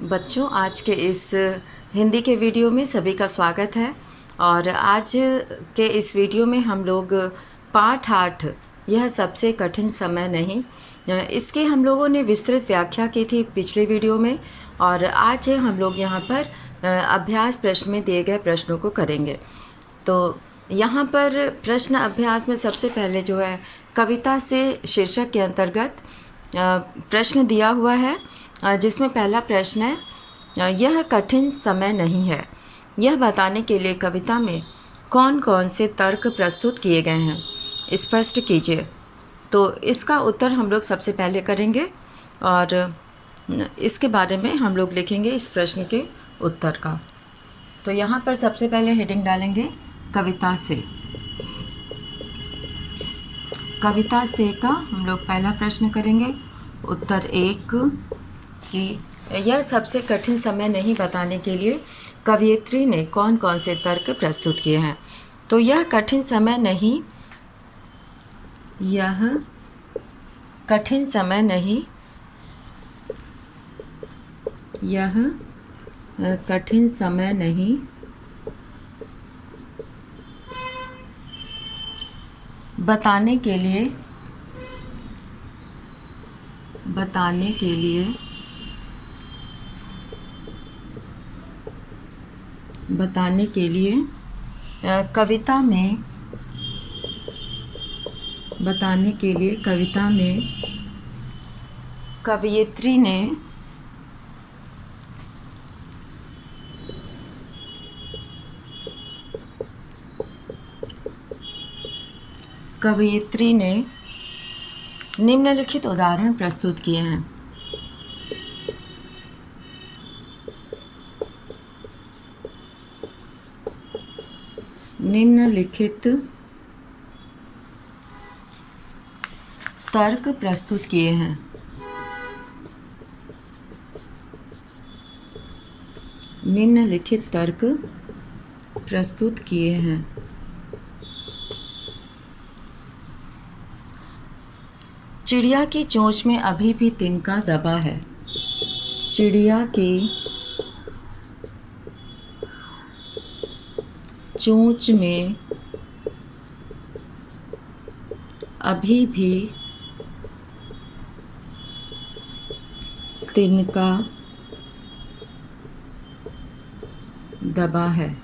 बच्चों, आज के इस हिंदी के वीडियो में सभी का स्वागत है। और आज के इस वीडियो में हम लोग पाठ 8 यह सबसे कठिन समय नहीं, इसकी हम लोगों ने विस्तृत व्याख्या की थी पिछले वीडियो में। और आज हम लोग यहाँ पर अभ्यास प्रश्न में दिए गए प्रश्नों को करेंगे। तो यहाँ पर प्रश्न अभ्यास में सबसे पहले जो है कविता से शीर्षक के अंतर्गत प्रश्न दिया हुआ है, जिसमें पहला प्रश्न है, यह कठिन समय नहीं है, यह बताने के लिए कविता में कौन कौन से तर्क प्रस्तुत किए गए हैं, स्पष्ट कीजिए। तो इसका उत्तर हम लोग सबसे पहले करेंगे और इसके बारे में हम लोग लिखेंगे इस प्रश्न के उत्तर का। तो यहाँ पर सबसे पहले हेडिंग डालेंगे कविता से। कविता से का हम लोग पहला प्रश्न करेंगे। उत्तर 1 कि यह सबसे कठिन समय नहीं बताने के लिए कवयित्री ने कौन कौन से तर्क प्रस्तुत किए हैं। तो यह कठिन समय नहीं, यह कठिन समय नहीं, यह कठिन समय नहीं बताने के लिए कविता में कवयित्री ने निम्नलिखित उदाहरण प्रस्तुत किए हैं। निम्नलिखित तर्क प्रस्तुत किए हैं। निम्नलिखित तर्क प्रस्तुत किए हैं। चिड़िया की चोंच में अभी भी तिनका दबा है। चिड़िया की चोंच में अभी भी तिनका दबा है।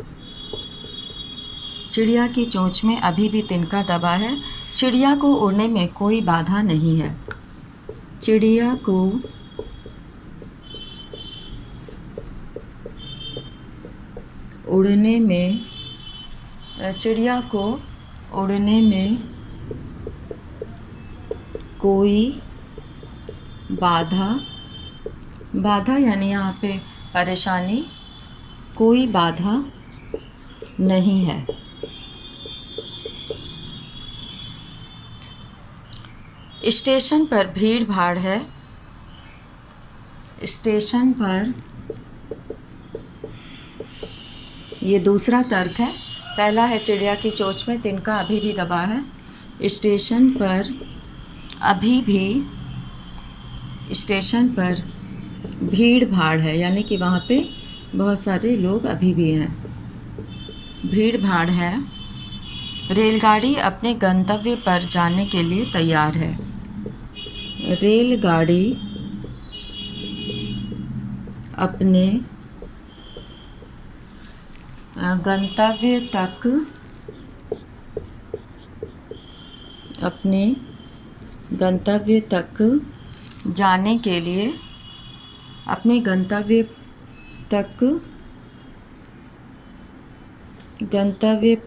चिड़िया की चोंच में अभी भी तिनका दबा है। चिड़िया को उड़ने में कोई बाधा नहीं है। चिड़िया को उड़ने में कोई बाधा यानी यहाँ पे परेशानी, कोई बाधा नहीं है। स्टेशन पर भीड़ भाड़ है। स्टेशन पर, ये दूसरा तर्क है। पहला है चिड़िया की चोंच में तिनका अभी भी दबा है। स्टेशन पर भीड़ भाड़ है, यानी कि वहाँ पे बहुत सारे लोग अभी भी हैं। भीड़ भाड़ है। रेलगाड़ी अपने गंतव्य पर जाने के लिए तैयार है। रेलगाड़ी अपने गंतव्य तक जाने के लिए, अपने गंतव्य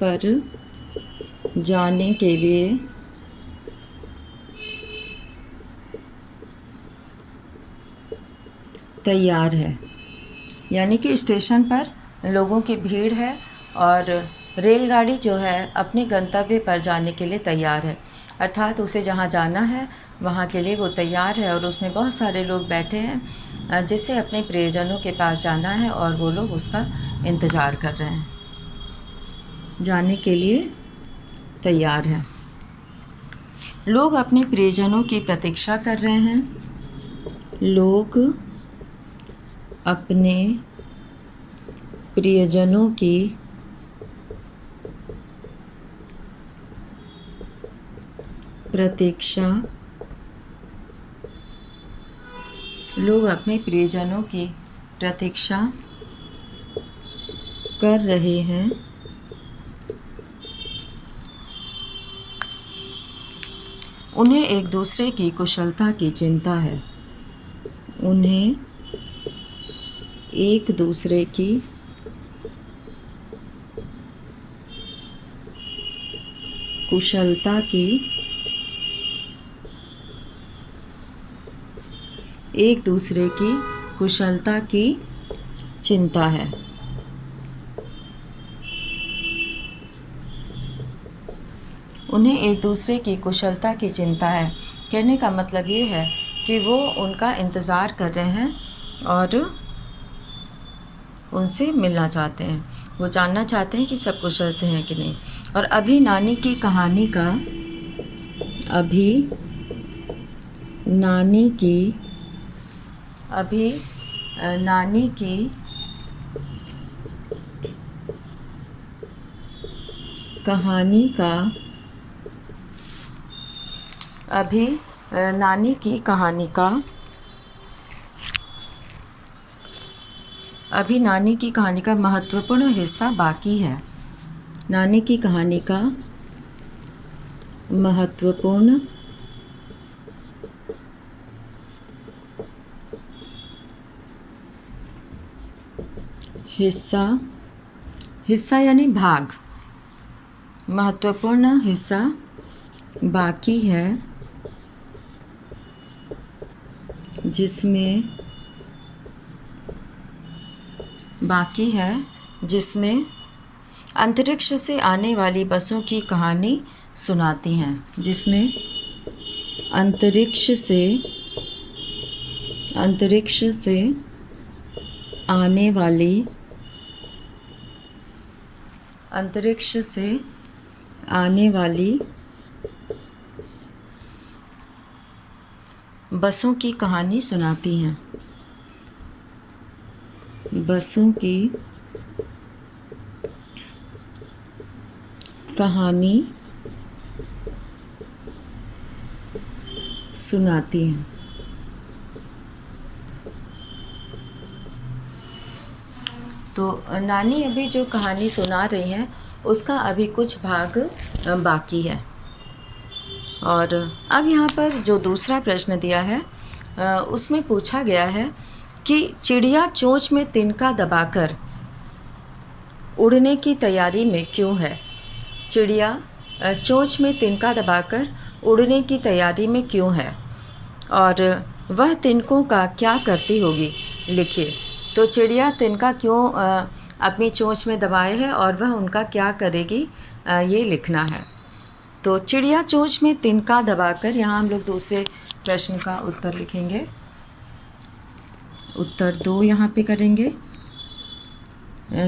पर जाने के लिए तैयार है। यानी कि स्टेशन पर लोगों की भीड़ है और रेलगाड़ी जो है अपने गंतव्य पर जाने के लिए तैयार है, अर्थात उसे जहाँ जाना है वहाँ के लिए वो तैयार है। और उसमें बहुत सारे लोग बैठे हैं जिससे अपने प्रियजनों के पास जाना है और वो लोग उसका इंतज़ार कर रहे हैं, जाने के लिए तैयार है। लोग अपने प्रियजनों की प्रतीक्षा कर रहे हैं। लोग अपने प्रियजनों की प्रतीक्षा लोग अपने प्रियजनों की प्रतीक्षा कर रहे हैं। उन्हें एक दूसरे की कुशलता की चिंता है। उन्हें एक दूसरे की कुशलता की एक दूसरे की कुशलता की चिंता है। उन्हें एक दूसरे की कुशलता की चिंता है। कहने का मतलब ये है कि वो उनका इंतज़ार कर रहे हैं और उनसे मिलना चाहते हैं। वो जानना चाहते हैं कि सब कुशल से हैं कि नहीं। और अभी नानी की कहानी का अभी नानी की अभी नानी की कहानी का अभी नानी की कहानी का अभी नानी की कहानी का महत्वपूर्ण हिस्सा बाकी है। नानी की कहानी का महत्वपूर्ण हिस्सा यानी भाग, महत्वपूर्ण हिस्सा बाकी है, जिसमें अंतरिक्ष से आने वाली बसों की कहानी सुनाती हैं। जिसमें अंतरिक्ष से आने वाली बसों की कहानी सुनाती हैं। बसों की कहानी सुनाती हैं। तो नानी अभी जो कहानी सुना रही हैं उसका अभी कुछ भाग बाकी है। और अब यहाँ पर जो दूसरा प्रश्न दिया है उसमें पूछा गया है कि चिड़िया चोंच में तिनका दबाकर उड़ने की तैयारी में क्यों है। चिड़िया चोंच में तिनका दबाकर उड़ने की तैयारी में क्यों है और वह तिनकों का क्या करती होगी, लिखिए। तो चिड़िया तिनका क्यों अपनी चोंच में दबाए है और वह उनका क्या करेगी, ये लिखना है। तो चिड़िया चोंच में तिनका दबाकर, यहाँ हम लोग दूसरे प्रश्न का उत्तर लिखेंगे। उत्तर 2 यहाँ पे करेंगे।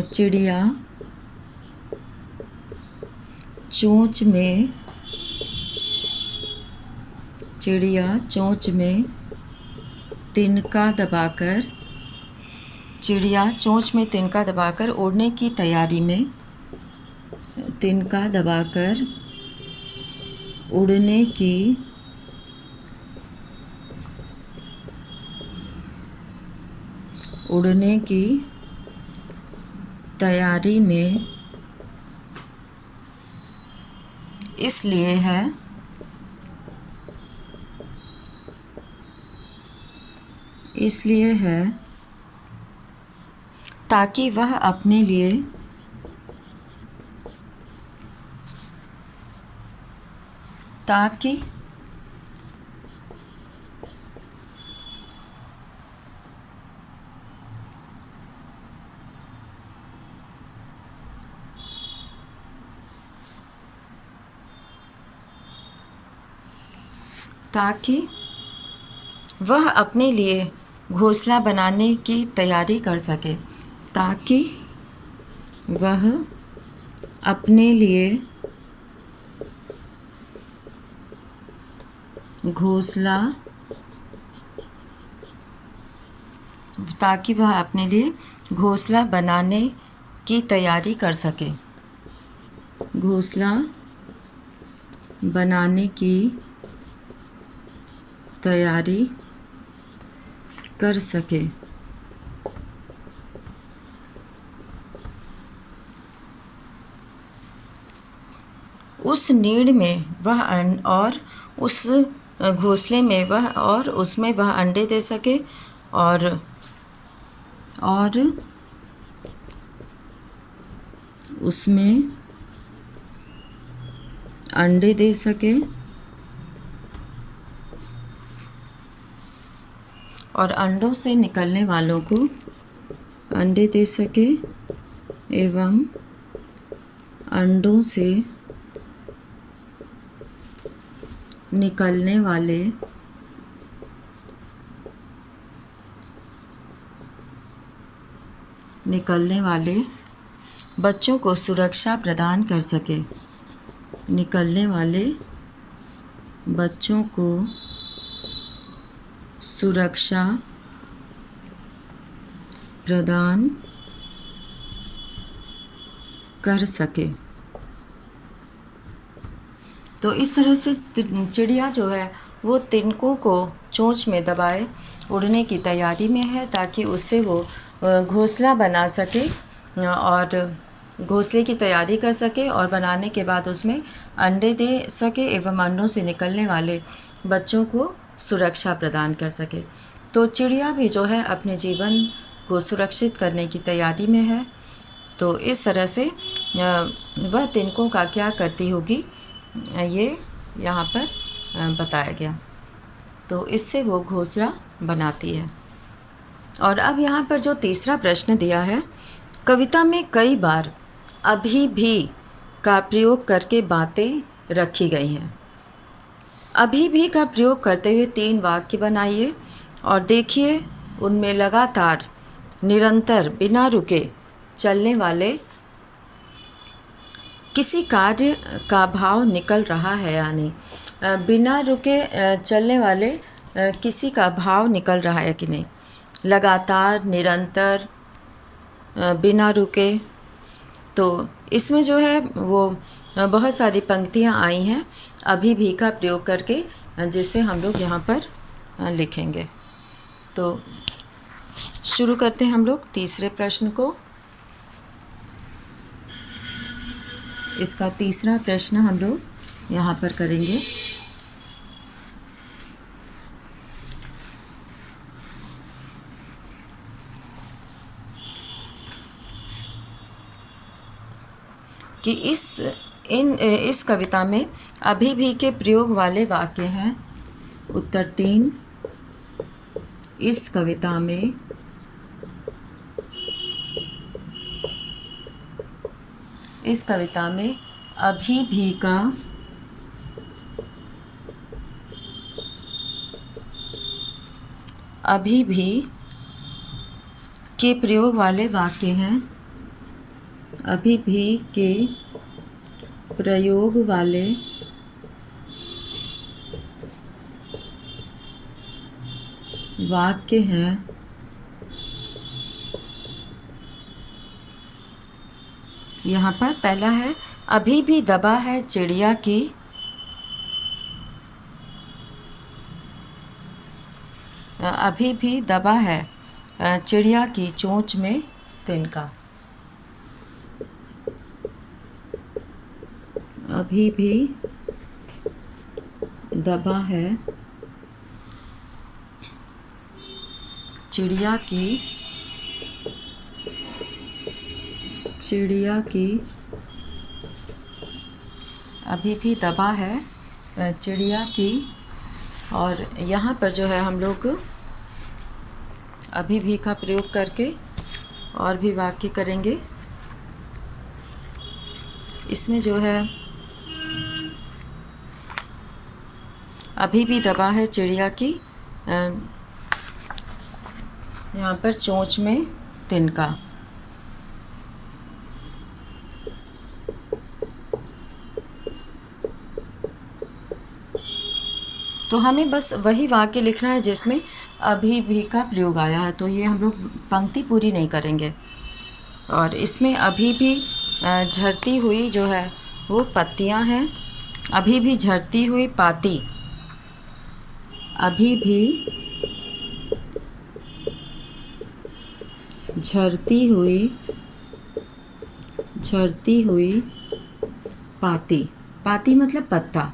चिड़िया चोंच में तिनका दबाकर उड़ने की तैयारी में इसलिए है ताकि वह अपने लिए घोंसला बनाने की तैयारी कर सके। ताकि वह अपने लिए घोंसला ताकि वह अपने लिए घोंसला बनाने की तैयारी कर सके। घोंसला बनाने की तैयारी कर सके। उस नीड़ में वह और उस घोंसले में वह और उसमें वह अंडे दे सके और उसमें अंडे दे सके और अंडों से निकलने वालों को अंडे दे सके एवं अंडों से निकलने वाले बच्चों को सुरक्षा प्रदान कर सके। निकलने वाले बच्चों को सुरक्षा प्रदान कर सके। तो इस तरह से चिड़िया जो है वो तिनकों को चोंच में दबाए उड़ने की तैयारी में है, ताकि उससे वो घोंसला बना सके और घोंसले की तैयारी कर सके और बनाने के बाद उसमें अंडे दे सके एवं अंडों से निकलने वाले बच्चों को सुरक्षा प्रदान कर सके। तो चिड़िया भी जो है अपने जीवन को सुरक्षित करने की तैयारी में है। तो इस तरह से वह तिनकों का क्या करती होगी ये यहाँ पर बताया गया। तो इससे वो घोंसला बनाती है। और अब यहाँ पर जो तीसरा प्रश्न दिया है, कविता में कई बार अभी भी का प्रयोग करके बातें रखी गई हैं। अभी भी का प्रयोग करते हुए 3 वाक्य बनाइए और देखिए उनमें लगातार निरंतर बिना रुके चलने वाले किसी कार्य का भाव निकल रहा है या नहीं। बिना रुके चलने वाले किसी का भाव निकल रहा है कि नहीं। लगातार, निरंतर, बिना रुके, तो इसमें जो है वो बहुत सारी पंक्तियाँ आई हैं अभी भी का प्रयोग करके, जिसे हम लोग यहाँ पर लिखेंगे। तो शुरू करते हैं हम लोग तीसरे प्रश्न को। इसका तीसरा प्रश्न हम लोग यहाँ पर करेंगे। कि इस कविता में अभी भी के प्रयोग वाले वाक्य हैं। उत्तर 3, इस कविता में अभी भी का अभी भी के प्रयोग वाले वाक्य हैं। अभी भी के प्रयोग वाले वाक्य हैं। यहाँ पर पहला है, अभी भी दबा है चिड़िया की अभी भी दबा है चिड़िया की चोंच में तिनका। अभी भी दबा है चिड़िया की अभी भी दबा है चिड़िया की। और यहाँ पर जो है हम लोग अभी भी का प्रयोग करके और भी वाक्य करेंगे। इसमें जो है अभी भी दबा है चिड़िया की, यहाँ पर चोंच में तिनका। तो तो हमें बस वही वाक्य लिखना है जिसमें अभी भी का प्रयोग आया है। तो ये हम लोग पंक्ति पूरी नहीं करेंगे। और इसमें अभी भी झरती हुई जो है वो पत्तियां हैं। अभी भी झरती हुई पाती, अभी भी झरती हुई पाती, पाती मतलब पत्ता।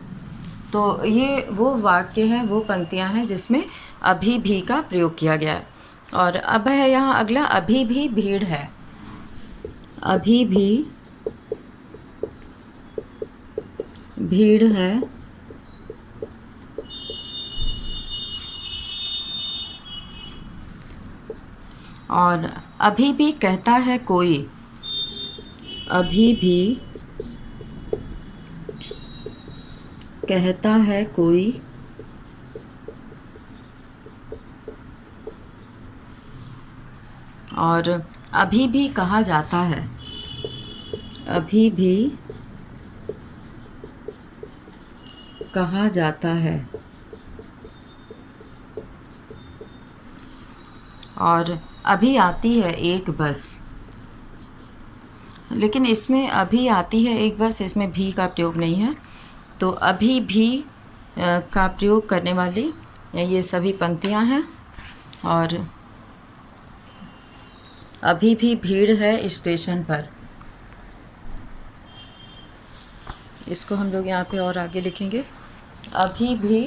तो ये वो वाक्य हैं, वो पंक्तियां हैं जिसमें अभी भी का प्रयोग किया गया है। और अब है यहाँ अगला, अभी भी भीड़ है। अभी भी भीड़ है, और अभी भी कहता है कोई, अभी भी कहता है कोई, और अभी भी कहा जाता है, अभी भी कहा जाता है। और अभी आती है एक बस, लेकिन इसमें अभी आती है एक बस, इसमें भी का प्रयोग नहीं है। तो अभी भी का प्रयोग करने वाली ये सभी पंक्तियां हैं। और अभी भी भीड़ है स्टेशन पर, इसको हम लोग यहाँ पे और आगे लिखेंगे, अभी भी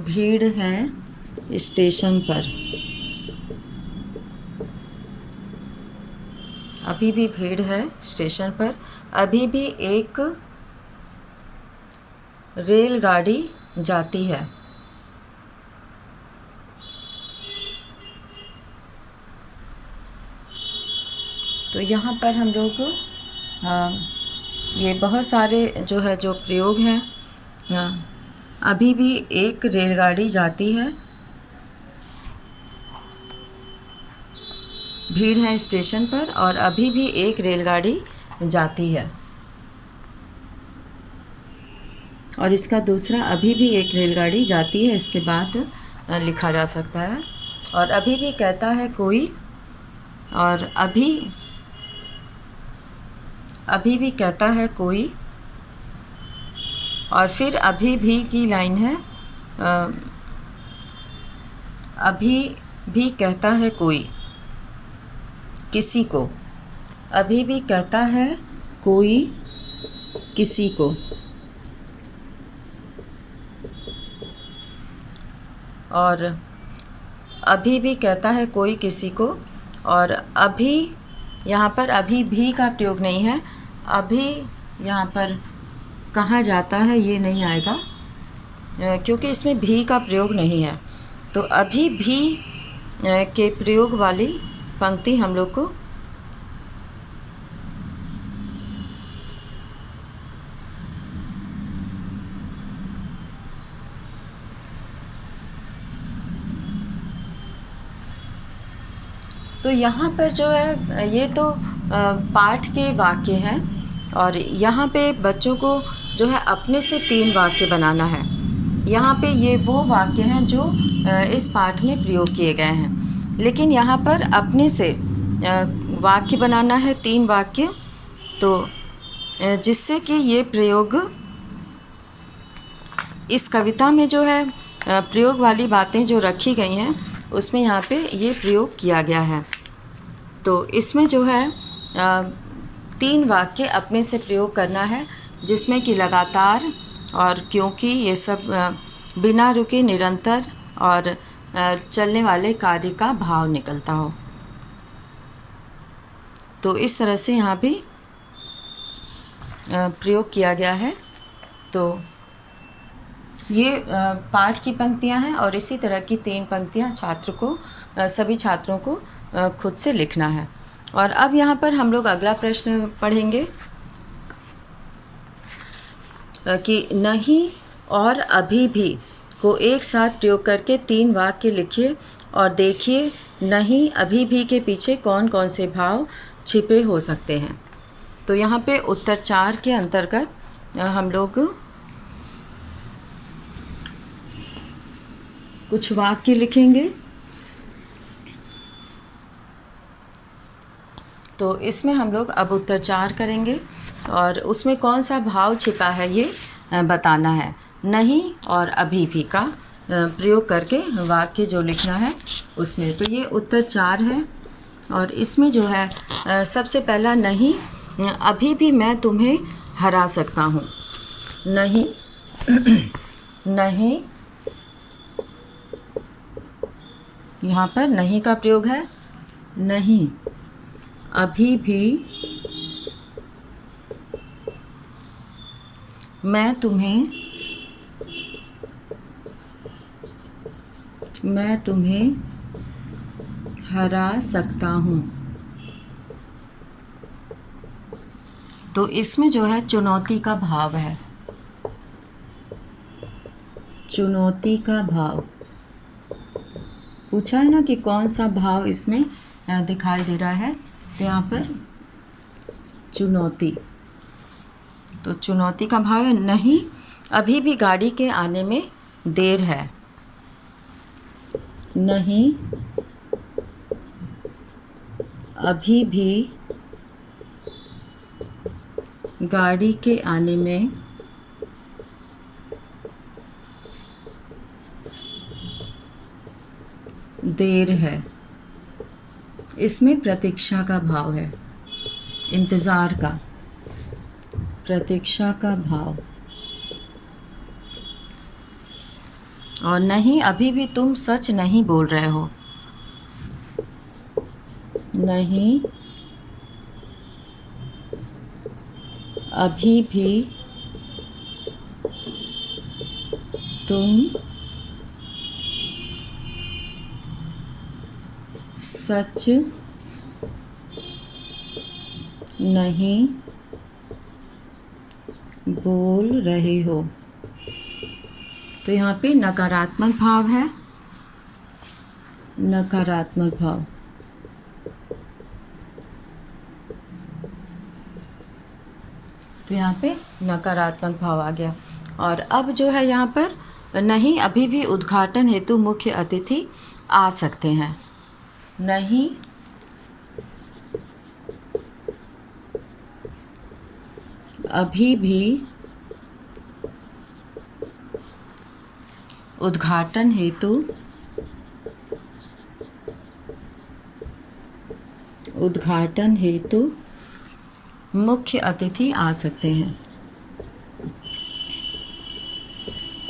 भीड़ है स्टेशन पर। अभी भी भीड़ है स्टेशन पर। अभी भी एक रेलगाड़ी जाती है। तो यहाँ पर हम लोग ये बहुत सारे जो है जो प्रयोग हैं, अभी भी एक रेलगाड़ी जाती है, भीड़ है स्टेशन पर, और अभी भी एक रेलगाड़ी जाती है। और इसका दूसरा, अभी भी एक रेलगाड़ी जाती है, इसके बाद लिखा जा सकता है। और अभी भी कहता है कोई, और अभी भी कहता है कोई, और फिर अभी भी की लाइन है, अभी भी कहता है कोई किसी को, अभी भी कहता है कोई किसी को। और अभी भी कहता है कोई किसी को, और अभी यहाँ पर अभी भी का प्रयोग नहीं है। अभी यहाँ पर कहा जाता है ये नहीं आएगा, क्योंकि इसमें भी का प्रयोग नहीं है। तो अभी भी के प्रयोग वाली पंक्ति हम लोग को तो यहाँ पर जो है ये तो पाठ के वाक्य हैं, और यहाँ पे बच्चों को जो है अपने से 3 वाक्य बनाना है। यहाँ पे ये वो वाक्य हैं जो इस पाठ में प्रयोग किए गए हैं, लेकिन यहाँ पर अपने से वाक्य बनाना है 3 वाक्य, तो जिससे कि ये प्रयोग इस कविता में जो है प्रयोग वाली बातें जो रखी गई हैं उसमें यहाँ पे ये प्रयोग किया गया है। तो इसमें जो है 3 वाक्य अपने से प्रयोग करना है, जिसमें कि लगातार और क्योंकि ये सब बिना रुके निरंतर और चलने वाले कार्य का भाव निकलता हो। तो इस तरह से यहाँ भी प्रयोग किया गया है। तो ये पाठ की पंक्तियाँ हैं, और इसी तरह की 3 पंक्तियाँ छात्र को सभी छात्रों को खुद से लिखना है। और अब यहाँ पर हम लोग अगला प्रश्न पढ़ेंगे कि नहीं और अभी भी को एक साथ प्रयोग करके 3 वाक्य लिखिए और देखिए नहीं अभी भी के पीछे कौन कौन से भाव छिपे हो सकते हैं। तो यहाँ पे उत्तर 4 के अंतर्गत हम लोग कुछ वाक्य लिखेंगे। तो इसमें हम लोग अब उत्तर 4 करेंगे और उसमें कौन सा भाव छिपा है ये बताना है। नहीं और अभी भी का प्रयोग करके वाक्य जो लिखना है उसमें। तो ये उत्तर 4 है और इसमें जो है सबसे पहला नहीं, अभी भी मैं तुम्हें हरा सकता हूँ। नहीं नहीं, यहाँ पर नहीं का प्रयोग है। नहीं अभी भी मैं तुम्हें हरा सकता हूँ। तो इसमें जो है चुनौती का भाव है। चुनौती का भाव पूछा है ना कि कौन सा भाव इसमें दिखाई दे रहा है। तो यहाँ पर चुनौती, तो चुनौती का भाव है। नहीं अभी भी गाड़ी के आने में देर है। नहीं अभी भी गाड़ी के आने में देर है। इसमें प्रतीक्षा का भाव है, इंतज़ार का, प्रतीक्षा का भाव। और नहीं अभी भी तुम सच नहीं बोल रहे हो। नहीं अभी भी तुम सच नहीं बोल रहे हो। तो यहाँ पे नकारात्मक भाव है। नकारात्मक भाव, तो यहाँ पे नकारात्मक भाव आ गया। और अब जो है यहाँ पर नहीं अभी भी उद्घाटन हेतु मुख्य अतिथि आ सकते हैं। नहीं अभी भी उद्घाटन हेतु मुख्य अतिथि आ सकते हैं।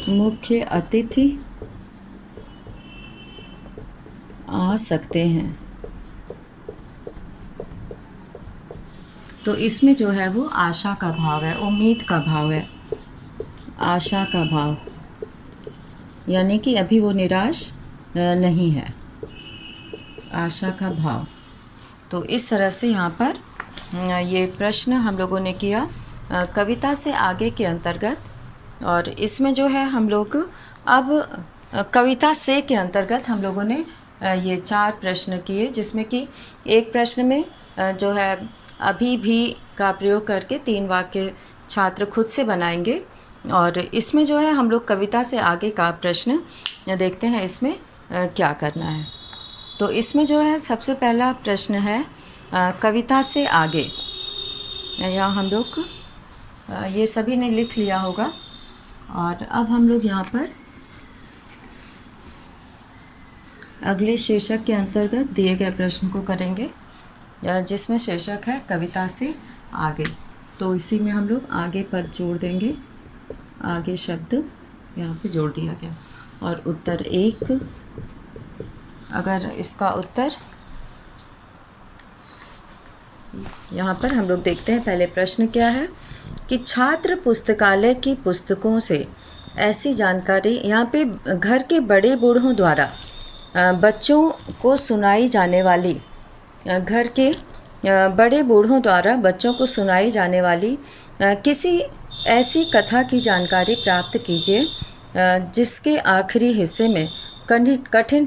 मुख्य अतिथि आ सकते हैं। तो इसमें जो है वो आशा का भाव है, उम्मीद का भाव है। आशा का भाव यानी कि अभी वो निराश नहीं है। आशा का भाव। तो इस तरह से यहाँ पर ये प्रश्न हम लोगों ने किया कविता से आगे के अंतर्गत। और इसमें जो है हम लोग अब कविता से के अंतर्गत हम लोगों ने ये 4 प्रश्न किए, जिसमें कि एक प्रश्न में जो है अभी भी का प्रयोग करके 3 वाक्य छात्र खुद से बनाएंगे। और इसमें जो है हम लोग कविता से आगे का प्रश्न देखते हैं इसमें क्या करना है। तो इसमें जो है सबसे पहला प्रश्न है कविता से आगे। यहाँ हम लोग ये सभी ने लिख लिया होगा। और अब हम लोग यहाँ पर अगले शीर्षक के अंतर्गत दिए गए प्रश्न को करेंगे, जिसमें शीर्षक है कविता से आगे। तो इसी में हम लोग आगे पद जोड़ देंगे। आगे शब्द यहाँ पे जोड़ दिया गया। और उत्तर 1, अगर इसका उत्तर यहाँ पर हम लोग देखते हैं। पहले प्रश्न क्या है कि छात्र पुस्तकालय की पुस्तकों से ऐसी जानकारी, यहाँ पे घर के बड़े बूढ़ों द्वारा बच्चों को सुनाई जाने वाली, घर के बड़े बूढ़ों द्वारा बच्चों को सुनाई जाने वाली किसी ऐसी कथा की जानकारी प्राप्त कीजिए जिसके आखिरी हिस्से में कठिन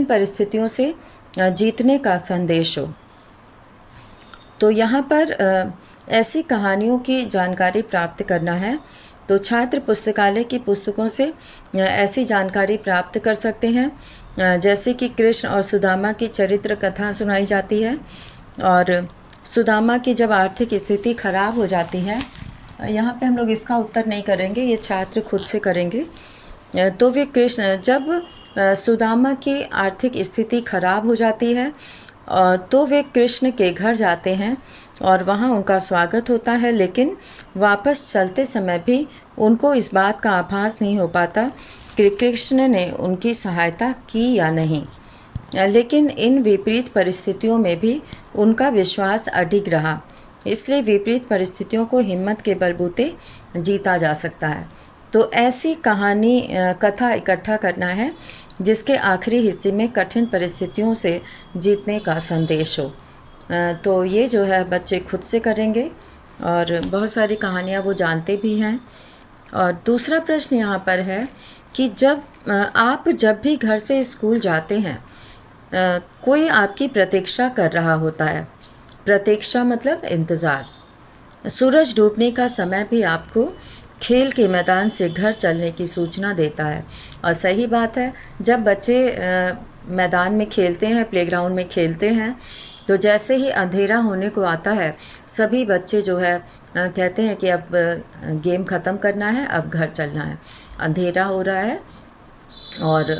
परिस्थितियों से जीतने का संदेश हो। तो यहाँ पर ऐसी कहानियों की जानकारी प्राप्त करना है तो छात्र पुस्तकालय की पुस्तकों से ऐसी जानकारी प्राप्त कर सकते हैं जैसे कि कृष्ण और सुदामा की चरित्र कथा सुनाई जाती है। और सुदामा की जब आर्थिक स्थिति खराब हो जाती है, यहाँ पे हम लोग इसका उत्तर नहीं करेंगे, ये छात्र खुद से करेंगे। तो वे कृष्ण जब सुदामा की आर्थिक स्थिति खराब हो जाती है तो वे कृष्ण के घर जाते हैं और वहाँ उनका स्वागत होता है, लेकिन वापस चलते समय भी उनको इस बात का आभास नहीं हो पाता कि कृष्ण ने उनकी सहायता की या नहीं। लेकिन इन विपरीत परिस्थितियों में भी उनका विश्वास अडिग रहा, इसलिए विपरीत परिस्थितियों को हिम्मत के बलबूते जीता जा सकता है। तो ऐसी कहानी कथा इकट्ठा करना है जिसके आखिरी हिस्से में कठिन परिस्थितियों से जीतने का संदेश हो। तो ये जो है बच्चे खुद से करेंगे और बहुत सारी कहानियाँ वो जानते भी हैं। और दूसरा प्रश्न यहाँ पर है कि आप जब भी घर से स्कूल जाते हैं कोई आपकी प्रतीक्षा कर रहा होता है। प्रतीक्षा मतलब इंतज़ार। सूरज डूबने का समय भी आपको खेल के मैदान से घर चलने की सूचना देता है। और सही बात है, जब बच्चे मैदान में खेलते हैं, प्लेग्राउंड में खेलते हैं, तो जैसे ही अंधेरा होने को आता है सभी बच्चे जो है कहते हैं कि अब गेम ख़त्म करना है, अब घर चलना है, अंधेरा हो रहा है। और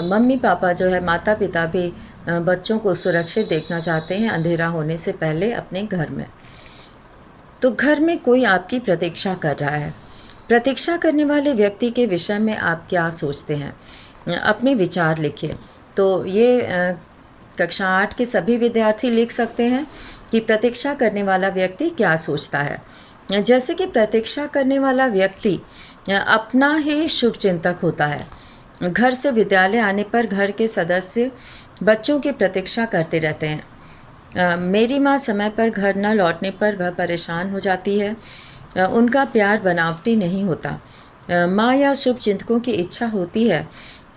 मम्मी पापा जो है, माता पिता भी बच्चों को सुरक्षित देखना चाहते हैं अंधेरा होने से पहले अपने घर में। तो घर में कोई आपकी प्रतीक्षा कर रहा है। प्रतीक्षा करने वाले व्यक्ति के विषय में आप क्या सोचते हैं? अपने विचार लिखिए। तो ये कक्षा 8 के सभी विद्यार्थी लिख सकते हैं कि प्रतीक्षा करने वाला व्यक्ति क्या सोचता है। जैसे कि प्रतीक्षा करने वाला व्यक्ति अपना ही शुभचिंतक होता है। घर से विद्यालय आने पर घर के सदस्य बच्चों की प्रतीक्षा करते रहते हैं। मेरी माँ समय पर घर न लौटने पर वह परेशान हो जाती है। उनका प्यार बनावटी नहीं होता। माँ या शुभचिंतकों की इच्छा होती है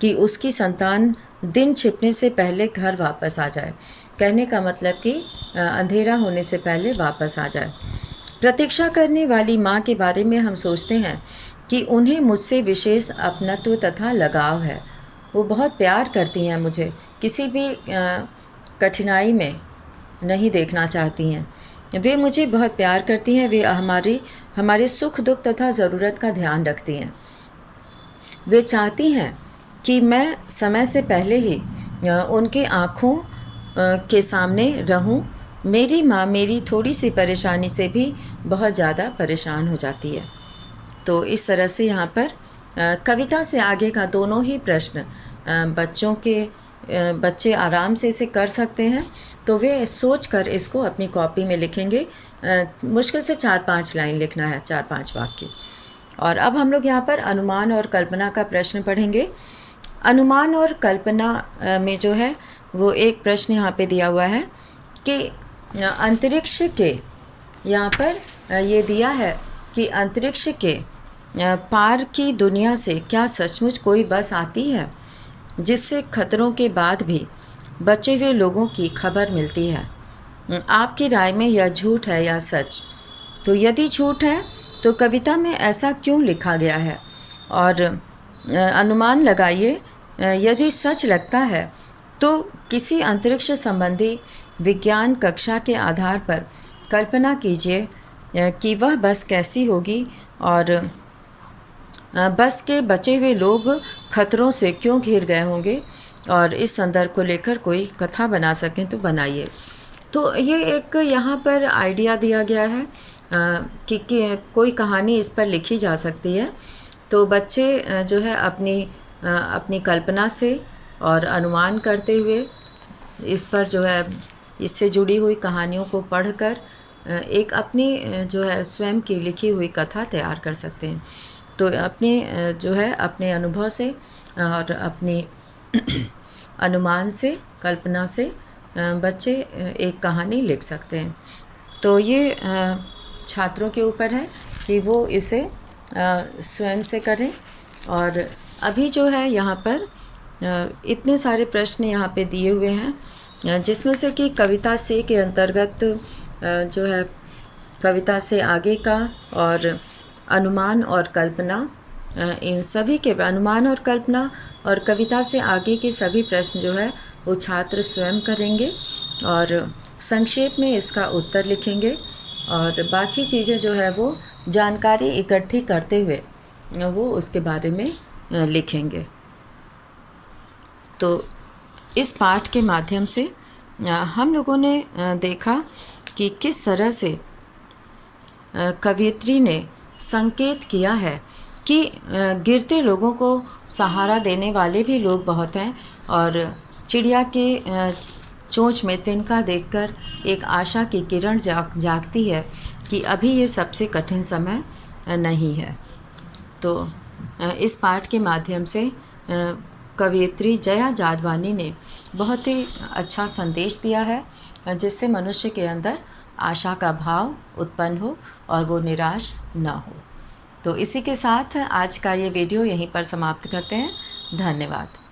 कि उसकी संतान दिन छिपने से पहले घर वापस आ जाए। कहने का मतलब कि अंधेरा होने से पहले वापस आ जाए। प्रतीक्षा करने वाली माँ के बारे में हम सोचते हैं कि उन्हें मुझसे विशेष अपनत्व तथा लगाव है। वो बहुत प्यार करती हैं मुझे, किसी भी कठिनाई में नहीं देखना चाहती हैं। वे मुझे बहुत प्यार करती हैं। वे हमारे सुख दुख तथा ज़रूरत का ध्यान रखती हैं। वे चाहती हैं कि मैं समय से पहले ही उनकी आँखों के सामने रहूं। मेरी माँ मेरी थोड़ी सी परेशानी से भी बहुत ज़्यादा परेशान हो जाती है। तो इस तरह से यहाँ पर कविता से आगे का दोनों ही प्रश्न बच्चे आराम से इसे कर सकते हैं। तो वे सोचकर इसको अपनी कॉपी में लिखेंगे। मुश्किल से 4-5 लाइन लिखना है, 4-5 वाक्य। और अब हम लोग यहाँ पर अनुमान और कल्पना का प्रश्न पढ़ेंगे। अनुमान और कल्पना में जो है वो एक प्रश्न यहाँ पे दिया हुआ है कि अंतरिक्ष के, यहाँ पर ये दिया है कि अंतरिक्ष के पार की दुनिया से क्या सचमुच कोई बस आती है जिससे खतरों के बाद भी बचे हुए लोगों की खबर मिलती है? आपकी राय में यह झूठ है या सच? तो यदि झूठ है तो कविता में ऐसा क्यों लिखा गया है? और अनुमान लगाइए। यदि सच लगता है तो किसी अंतरिक्ष संबंधी विज्ञान कक्षा के आधार पर कल्पना कीजिए कि वह बस कैसी होगी और बस के बचे हुए लोग खतरों से क्यों घिर गए होंगे, और इस संदर्भ को लेकर कोई कथा बना सकें तो बनाइए। तो ये एक यहाँ पर आइडिया दिया गया है कि कोई कहानी इस पर लिखी जा सकती है। तो बच्चे जो है अपनी कल्पना से और अनुमान करते हुए इस पर जो है इससे जुड़ी हुई कहानियों को पढ़कर एक अपनी जो है स्वयं की लिखी हुई कथा तैयार कर सकते हैं। तो अपने अनुभव से और अपने अनुमान से, कल्पना से बच्चे एक कहानी लिख सकते हैं। तो ये छात्रों के ऊपर है कि वो इसे स्वयं से करें। और अभी जो है यहाँ पर इतने सारे प्रश्न यहाँ पे दिए हुए हैं, जिसमें से कि कविता से के अंतर्गत जो है कविता से आगे का और अनुमान और कल्पना, इन सभी के अनुमान और कल्पना और कविता से आगे के सभी प्रश्न जो है वो छात्र स्वयं करेंगे और संक्षेप में इसका उत्तर लिखेंगे और बाकी चीज़ें जो है वो जानकारी इकट्ठी करते हुए वो उसके बारे में लिखेंगे। तो इस पाठ के माध्यम से हम लोगों ने देखा कि किस तरह से कवयित्री ने संकेत किया है कि गिरते लोगों को सहारा देने वाले भी लोग बहुत हैं और चिड़िया के चोंच में तिनका देखकर एक आशा की किरण जागती है कि अभी ये सबसे कठिन समय नहीं है। तो इस पाठ के माध्यम से कवयित्री जया जादवानी ने बहुत ही अच्छा संदेश दिया है जिससे मनुष्य के अंदर आशा का भाव उत्पन्न हो और वो निराश न हो। तो इसी के साथ आज का ये वीडियो यहीं पर समाप्त करते हैं। धन्यवाद।